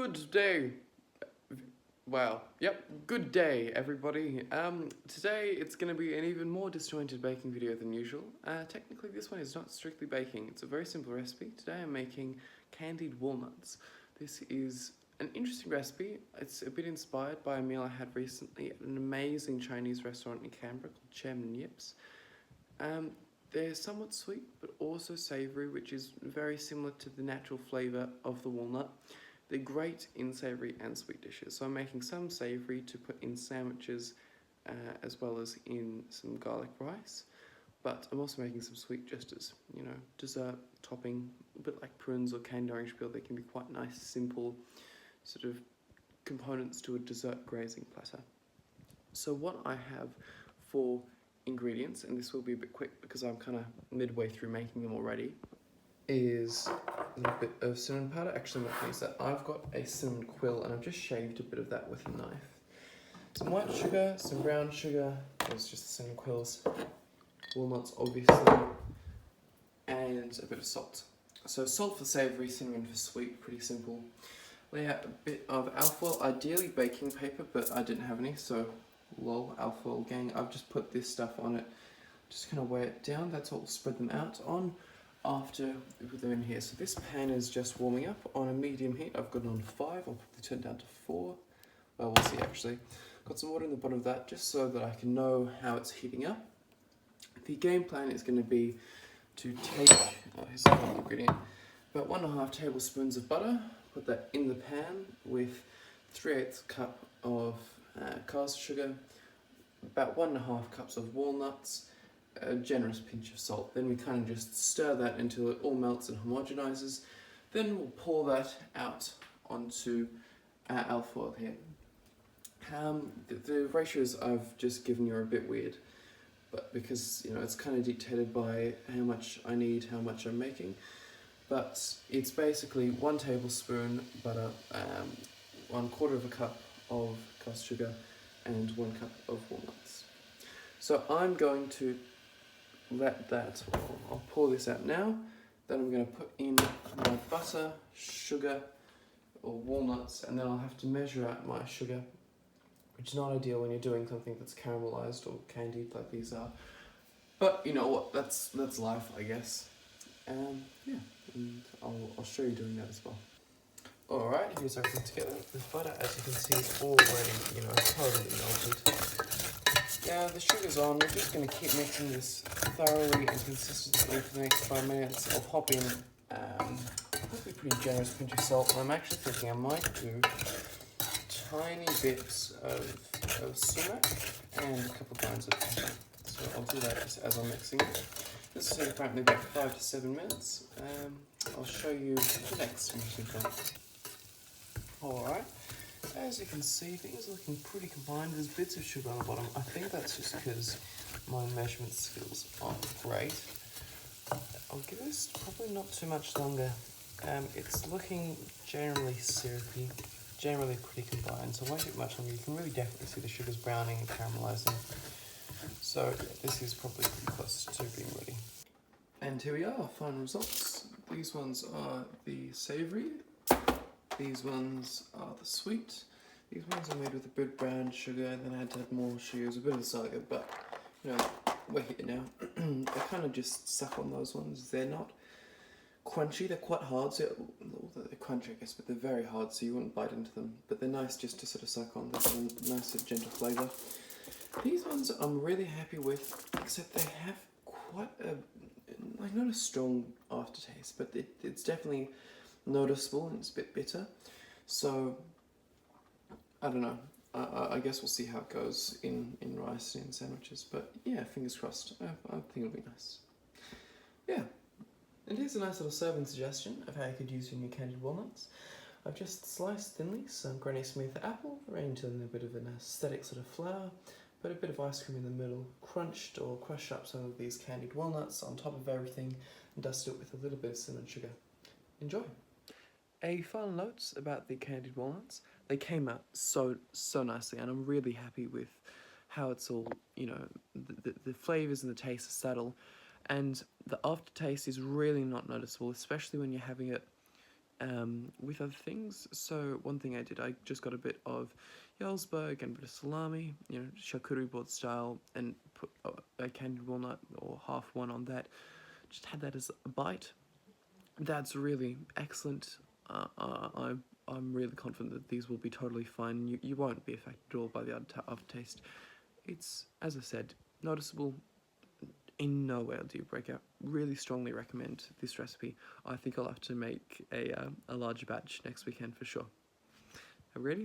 Good day. Wow. Yep. Good day, everybody. Today it's going to be an even more disjointed baking video than usual. Technically, this one is not strictly baking. It's a very simple recipe. Today I'm making candied walnuts. This is an interesting recipe. It's a bit inspired by a meal I had recently at an amazing Chinese restaurant in Canberra called Chairman Yip's. They're somewhat sweet, but also savoury, which is very similar to the natural flavour of the walnut. They're great in savoury and sweet dishes. So I'm making some savoury to put in sandwiches, as well as in some garlic rice. But I'm also making some sweet just as, dessert topping, a bit like prunes or candied orange peel. They can be quite nice, simple sort of components to a dessert grazing platter. So what I have for ingredients, and this will be a bit quick because I'm kind of midway through making them already, is a little bit of cinnamon powder. Actually, I'm not going to use that. I've got a cinnamon quill and I've just shaved a bit of that with a knife. Some white sugar, some brown sugar, there's just the cinnamon quills, walnuts obviously, and a bit of salt. So salt for savoury, cinnamon for sweet, pretty simple. Lay out a bit of alfoil, ideally baking paper, but I didn't have any, so lol, alfoil gang. I've just put this stuff on it, just kind of weigh it down. That's what we'll spread them out on after we put them in here. So this pan is just warming up on a medium heat. I've got it on 5, I'll probably turn it down to 4. Well, we'll see actually. Got some water in the bottom of that just so that I can know how it's heating up. The game plan is going to be to take, here's the final ingredient, about 1.5 tablespoons of butter, put that in the pan with 3/8 cup of caster sugar, about 1.5 cups of walnuts, a generous pinch of salt. Then we kind of just stir that until it all melts and homogenizes. Then we'll pour that out onto our alfoil here. The ratios I've just given you are a bit weird, but because it's kind of dictated by how much I need, how much I'm making. But it's basically 1 tablespoon butter, 1/4 cup of caster sugar, and 1 cup of walnuts. So I'm going to let that, I'll pour this out now, then I'm going to put in my butter, sugar, or walnuts, and then I'll have to measure out my sugar, which is not ideal when you're doing something that's caramelized or candied like these are. But you know what, that's life, I guess. Yeah, and I'll show you doing that as well. Alright, here's everything together. The butter, as you can see, is already, totally melted. Yeah, the sugar's on. We're just going to keep mixing this thoroughly and consistently for the next 5 minutes. I'll pop in probably a pretty generous pinch of salt. And I'm actually thinking I might do tiny bits of sumac and a couple of grains of pepper. So I'll do that just as I'm mixing it. This will take apparently about 5 to 7 minutes. I'll show you the next mixing point. Alright, as you can see, things are looking pretty combined. There's bits of sugar on the bottom. I think that's just because my measurement skills aren't great. I'll give this probably not too much longer. It's looking generally syrupy, generally pretty combined, so it won't get much longer. You can really definitely see the sugars browning and caramelizing. So yeah, this is probably pretty close to being ready. And here we are, final results. These ones are the savoury. These ones are the sweet. These ones are made with a bit of brown sugar, and then I had to add more sugar. It was a bit of a saga, but we're here now. I kind of just suck on those ones. They're not crunchy, they're quite hard. So they're crunchy, I guess, but they're very hard, so you wouldn't bite into them. But they're nice just to sort of suck on. There's a nice gentle flavour. These ones I'm really happy with, except they have quite a, not a strong aftertaste, but it's definitely noticeable and it's a bit bitter. So I don't know. I guess we'll see how it goes in rice and in sandwiches. But yeah, fingers crossed. I think it'll be nice. Yeah. And here's a nice little serving suggestion of how you could use your new candied walnuts. I've just sliced thinly some Granny Smith apple, arranged in a bit of an aesthetic sort of flour, put a bit of ice cream in the middle, crunched or crushed up some of these candied walnuts on top of everything, and dusted it with a little bit of cinnamon sugar. Enjoy! A final note about the candied walnuts. They came out so nicely, and I'm really happy with how it's all, the flavours and the taste are subtle, and the aftertaste is really not noticeable, especially when you're having it with other things. So one thing I did, I just got a bit of Jarlsberg and a bit of salami, you know, charcuterie board style, and put a candied walnut or half one on that. Just had that as a bite. That's really excellent. I'm really confident that these will be totally fine. You won't be affected at all by the aftertaste. It's, as I said, noticeable. In no way do you break out. Really strongly recommend this recipe. I think I'll have to make a larger batch next weekend for sure. Ready?